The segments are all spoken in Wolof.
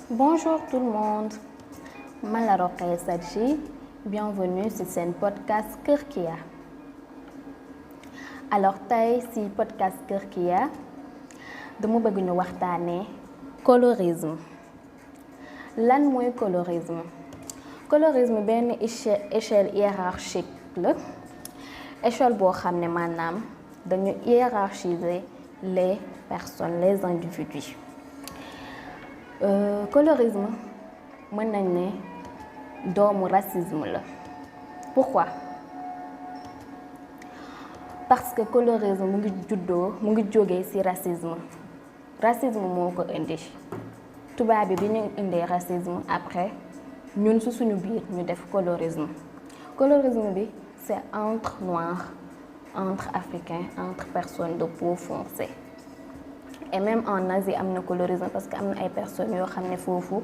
Bonjour tout le monde, man la Rokhaya Sadji, bienvenue sur seen podcast Kër Kia. Alors tey ci podcast Kër Kia dama bëgg ñu waxtaanee colorisme. Lan mooy colorisme? Colorisme benn échelle hiérarchique la échelle boo xam ne maanaam dañu hiérarchiser les personnes, les individus. Colorisme mën nañ ne doomu racisme la. Pourquoi? Parce que colorisme mu ngi jógee ci racisme. Racisme moo ko indi. Tubaab bi ñu indee racisme après ñun ci suñu biir ñu def colorisme. Colorisme bi c'est entre noirs, entre africains, entre personnes de peau foncée. Et même en Asie am na colorisme parce que am na ay personnes yoo xam ne foofu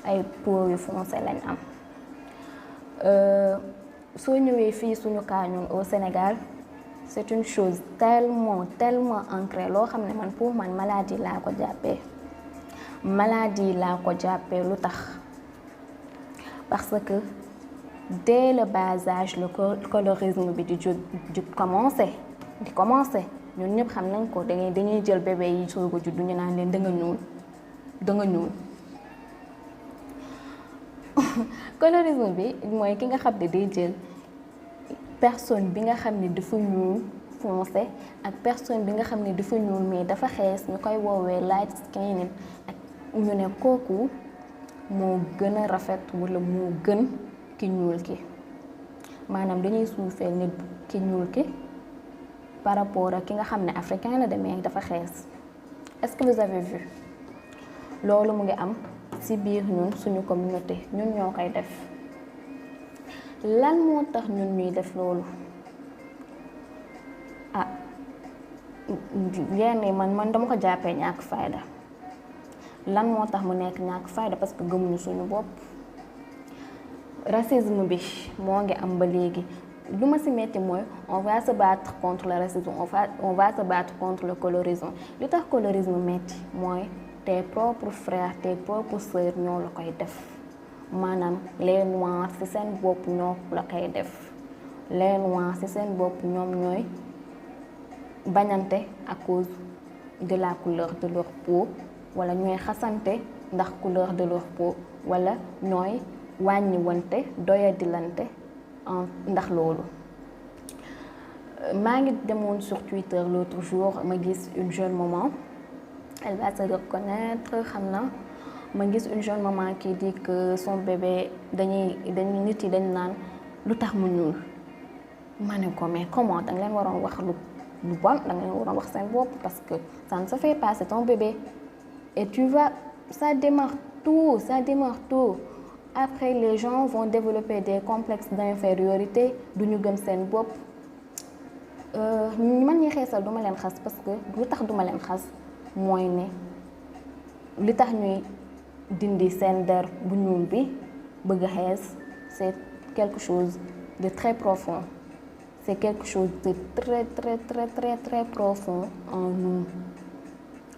ay peau yu foncé lañ am. Soo ñëwee fii suñu cas ñun au Sénégal c'est une chose tellement ancrée loo xam ne man pour man maladie laa ko jàppee lu tax parce que dès le bas âge le colorisme bi di commencer ñun ñëpp xam nañ ko dañuy jël bébé yi soog a juddu ñu naan leen da nga ñuul colorisme bi mooy ki nga xam ne day jël personne bi nga xam ne dafa ñuul foncé ak personne bi nga xam ne dafa ñuul mais dafa xees ñu koy woowee light skin ak ñu ne kooku moo gën a rafet wala moo gën ki ñuul ki maanaam dañuy suufee nit ki ñuul ki par rapport ak ki nga xam ne africain la demee dafa xees. Est-ce que vous avez vu loolu mu ngi am ci biir ñun suñu communauté ñun ñoo koy def lan moo tax ñun ñuy def loolu yenn man dama ko jàppee ñàkk fayda. Lan moo tax mu nekk ñàkk fayda parce que gëmuñu suñu bopp. Racisme bi moo ngi am ba léegi. Lu ma ci metti mooy on va se battre contre le racisme, on va se battre contre le colorisme. Li tax colorisme metti mooy tes propres frères, tes propres sœurs ñoo la koy def maanaam les noirs ci seen bopp ñoo la koy def les noirs ci seen bopp ñoom ñooy bañante à cause de la couleur de leur peau wala ñooy xasante ndax couleur de leur peau wala ñooy wàññiwante doyadilante ndax loolu. Maa ngi demoon sur Twitter l'autre jour ma gis une jeune maman elle va se reconnaître xam na ma gis une jeune maman qui dit que son bébé dañuy nit yi dañ naan lu tax mu ñuul ma ne ko mais comment da nga leen waroon wax lu bon da nga leen waroon wax seen bopp parce que ça ne se fait pas, c'est ton bébé et tu vas ça démarre tout. Après, les gens vont développer des complexes d'infériorité duñu gëm seen bopp. Man ñi xeesal duma leen xas parce que lu tax duma leen xas mooy ne li tax ñuy dindi seen der bu ñuul bi bëgg a xees c'est quelque chose de très profond. C'est quelque chose de très profond en nous.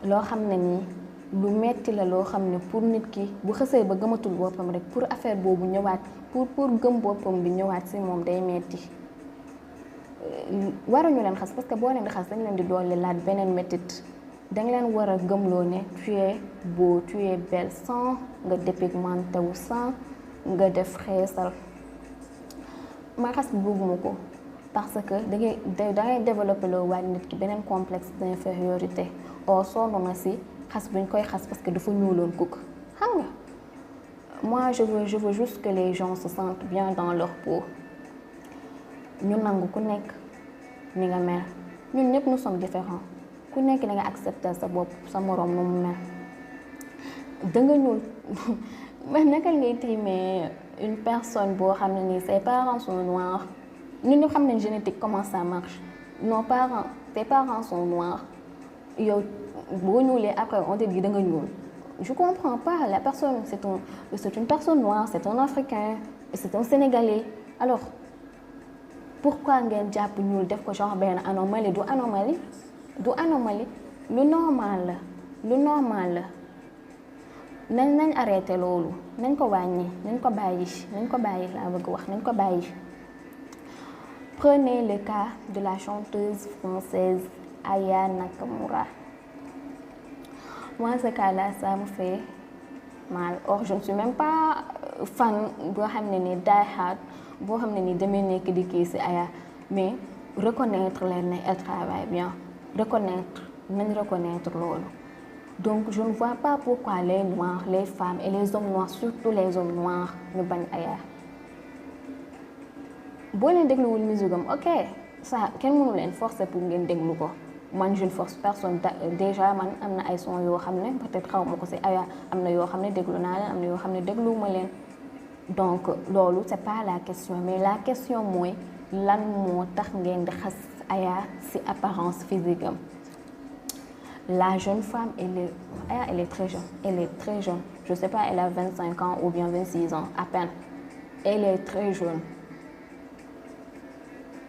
Loo xam ne nii lu metti la loo xam ne pour nit ki bu xësee ba gëmatul boppam rek pour affaire boobu ñëwaat pour gëm boppam bi ñëwaat ci moom day metti. Waruñu leen xas parce que boo leen di xas dañ leen di dolli laat beneen mettit dañ leen war a gëmloo ne tu es beau, tu es belle sans nga dépigmenté wu sans nga def xeesal. Ma xas bëgguma ko parce que dangay développer loo waat nit ki beneen complexe d'infériorité oo sonn na ci xas buñ koy xas parce que dafa ñuuloon kukk xam nga. Moi je veux juste que les gens se sentent bien dans leur peau. ñu nangu ku nekk ni nga mel ñun ñëpp nous sommes différents ku nekk da nga accepter sa bopp sa moroom nu mu mel. Da nga ñuul mais naka ngay tiimee une personne boo xam ne nii ses parents sont noirs ñun ñëpp xam nañ génétique comment ça marche. Tes parents sont noirs yow boo ñuulee après on te dit da nga ñuul. Je comprends pas, la personne c'est une personne noire, c'est un Africain, c'est un Sénégalais. Alors pourquoi ngeen jàpp ñuul def ko genre benn anomalie? Du anomalie lu normal la nañ arrêté loolu nañ ko wàññi nañ ko bàyyi laa bëgg wax nañ ko bàyyi. Prenez le cas de la chanteuse française Aya Nakamura. Moi, ce cas-là, ça me fait mal. Or, je ne suis même pas fan boo xam ne ni die hard boo xam ne ni demee nekk di kii ci Aya, mais reconnaître leen ne elle travaille bien nañ reconnaître loolu. Donc, je ne vois pas pourquoi les noirs, les femmes et les hommes noirs, surtout les hommes noirs, ñu bañ Aya. boo leen dégluwul musique am ok ça kenn mënu leen forcer pour ngeen déglu ko man je ne force personne déjà man am na ay son yoo xam ne peut-être xaw ma ko ci Aya am na yoo xam ne déglu naa leen am na yoo xam ne dégluwuma leen donc loolu c'est pas la question mais la question mooy lan moo tax ngeen di xas Aya ci apparence physique am. La jeune femme Aya elle est très jeune je sais pas elle a 25 ans ou bien 26 ans à peine elle est très jeune.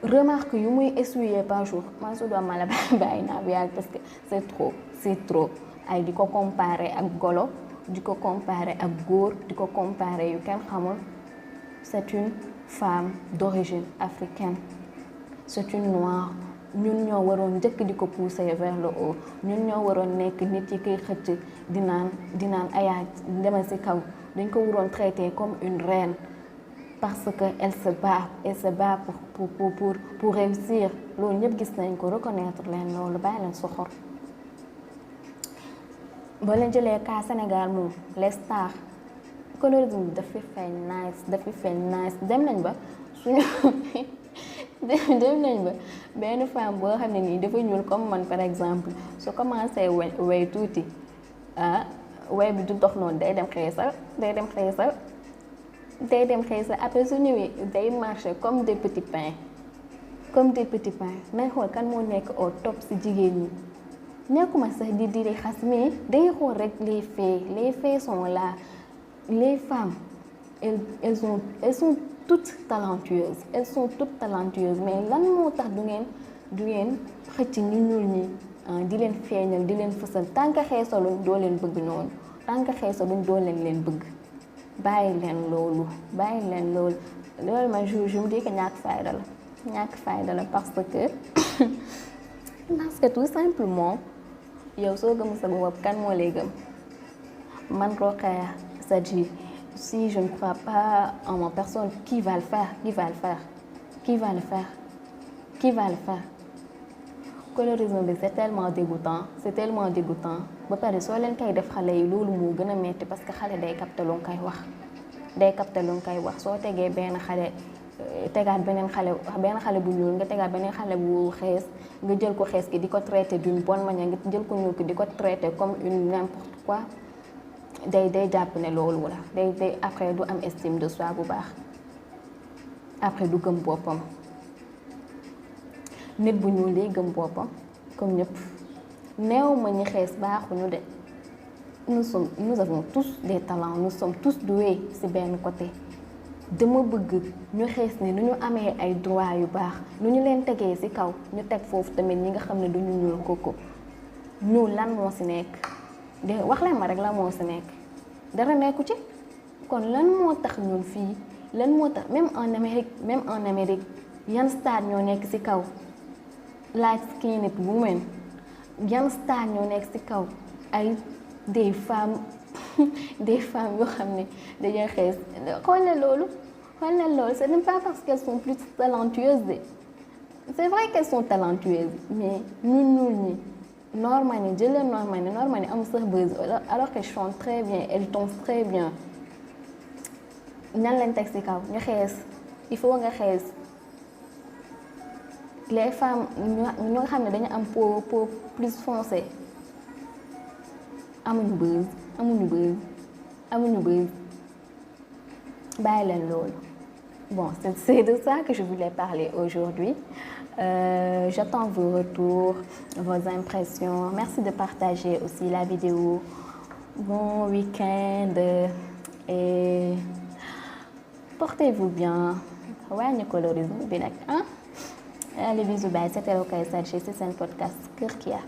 Remarque yu muy essuyer par jour man su doon ma la bàyyi naa bi yàgg parce que c'est trop ay di ko comparer ak golo di ko comparer ak góor di ko comparer yu kenn xamul. C'est une femme d'origine africaine c'est une noire ñun ñoo waroon njëkk di ko pousser vers le haut ñun ñoo waroon nekk nit yi koy xëcc di naan Aya demal ci kaw dañ ko waroon traiter comme une reine. Parce que elle se bat pour réussir loolu ñëpp gis nañ ko reconnaître leen loolu bàyyi leen soxor. boo leen jëlee cas Sénégal moom les stars colorisme bi dafa feeñ nice dem nañ ba suñu dem nañ ba benn femme boo xam ne nii dafa ñuul comme man par exemple su commencé way tuuti way bi du dox noonu day dem xeesal après su ñëwee day marcher comme des petits pains nay xool kan moo nekk au top ci jigéen ñi nekkuma sax di xas mais day xool rek les faits sont là. Les femmes elles sont toutes talentueuses mais lan moo tax du ngeen xëcc ñu ñuul ñi di leen feeñal di leen fësal tant que xeesaluñ doo leen bëgg noonu tant que xeesaluñ doo leen bëgg. bàyyi leen loolu man je me dis que ñàkk fayda la parce que tout simplement yow soo gëm sa bopp kan moo lay gëm man Rokhaya Sadji si je ne crois pas en ma personne qui va le faire colorisme bi c'est tellement dégoûtant ba pare soo leen koy def xale yi loolu moo gën a metti parce que xale day capter lu nga koy wax soo tegee benn xale tegaat benn xale bu ñuul nga tegaat beneen xale bu xees nga jël ko xees gi di ko traiter d'une bonne manière nga jël ko ñuul ki di ko traiter comme une n'importe quoi day jàpp ne loolu la day après du am estime de soi bu baax après du gëm boppam. nit bu ñuul day gëm boppam comme ñëpp néew ma ñi xees baaxuñu de nous avons tous des talents nous sommes tous doués ci benn côté dama bëgg ñu xees ni nu ñu amee ay droits yu baax nu ñu leen tegee ci kaw ñu teg foofu tamit ñi nga xam ne duñu ñuul koko ñu lan moo ci nekk de wax leen ma rek lan moo ci nekk dara nekku ci kon lan moo tax ñun fii lan moo tax même en Amérique yan stade ñoo nekk ci kaw light skinned women yan star ñoo nekk ci kaw ay des femmes yoo xam ne dañuy xees xool na loolu ce n'est pas parce qu'elles sont plus talentueuses c'est vrai qu'elles sont talentueuses mais ñun ñi Normani jëlee Normani am sax buzz alors qu'elles chantent très bien elles dansent très bien ñan leen teg ci kaw ñu xees il faut nga xees les femmes ñu nga xam ne dañu am peau plus foncée amuñu buzz bàyyi leen loolu. Bon, c'est de ça que je voulais parler aujourd'hui. J'attends vos retours, vos impressions. Merci de partager aussi la vidéo. Bon week-end et portez-vous bien. wàññi colorisme bi nag ah. Allez, bisous, bye. C'était Rokhaya Sadji, c'est un podcast Kër Kia.